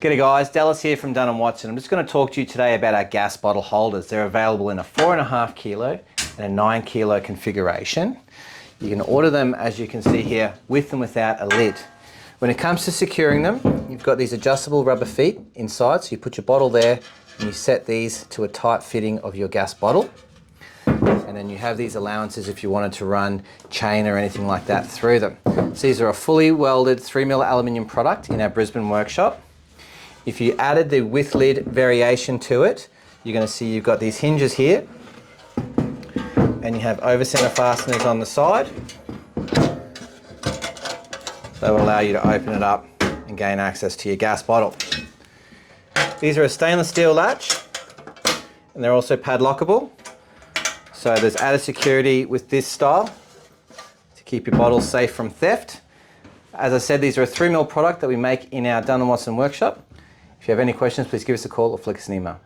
G'day guys, Dallas here from Dunn Watson. I'm just going to talk to you today about our gas bottle holders. They're available in a 4.5 kilo and a 9 kilo configuration. You can order them, as you can see here, with and without a lid. When it comes to securing them, you've got these adjustable rubber feet inside, so you put your bottle there and you set these to a tight fitting of your gas bottle. And then you have these allowances if you wanted to run chain or anything like that through them. So these are a fully welded 3mm aluminium product in our Brisbane workshop. If you added the with lid variation to it, you're going to see you've got these hinges here and you have over center fasteners on the side. That will allow you to open it up and gain access to your gas bottle. These are a stainless steel latch and they're also padlockable. So there's added security with this style to keep your bottles safe from theft. As I said, these are a 3mm product that we make in our Dunn Watson workshop. If you have any questions, please give us a call or flick us an email.